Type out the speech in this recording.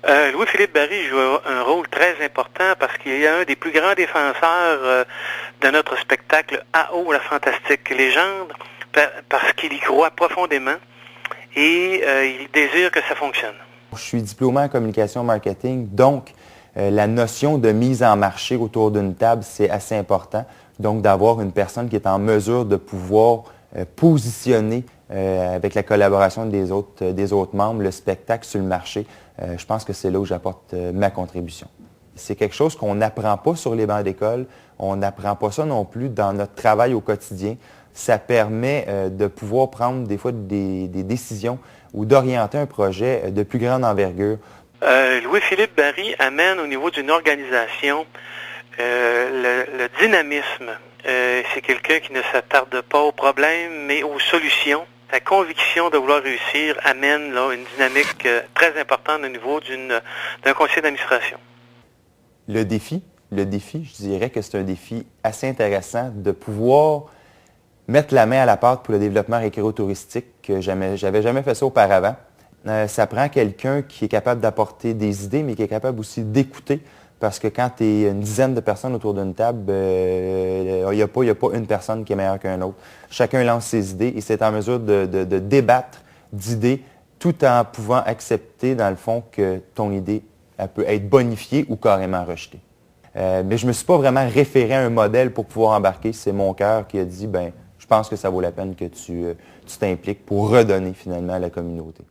Louis-Philippe Barry joue un rôle très important parce qu'il est un des plus grands défenseurs de notre spectacle AO, la fantastique légende, parce qu'il y croit profondément et il désire que ça fonctionne. Je suis diplômé en communication marketing, donc la notion de mise en marché autour d'une table, c'est assez important. Donc d'avoir une personne qui est en mesure de pouvoir positionner avec la collaboration des autres membres le spectacle sur le marché. Je pense que c'est là où j'apporte ma contribution. C'est quelque chose qu'on n'apprend pas sur les bancs d'école, on n'apprend pas ça non plus dans notre travail au quotidien. Ça permet de pouvoir prendre des fois des décisions ou d'orienter un projet de plus grande envergure. Louis-Philippe Barry amène au niveau d'une organisation le dynamisme. C'est quelqu'un qui ne s'attarde pas aux problèmes, mais aux solutions. Sa conviction de vouloir réussir amène là, une dynamique très importante au niveau d'un conseil d'administration. Le défi, je dirais que c'est un défi assez intéressant de pouvoir mettre la main à la pâte pour le développement récréotouristique, que j'avais jamais fait ça auparavant. Ça prend quelqu'un qui est capable d'apporter des idées, mais qui est capable aussi d'écouter. Parce que quand tu es une dizaine de personnes autour d'une table, il n'y a pas une personne qui est meilleure qu'un autre. Chacun lance ses idées et c'est en mesure de débattre d'idées tout en pouvant accepter, dans le fond, que ton idée elle peut être bonifiée ou carrément rejetée. Mais je ne me suis pas vraiment référé à un modèle pour pouvoir embarquer. C'est mon cœur qui a dit, je pense que ça vaut la peine que tu t'impliques pour redonner finalement à la communauté.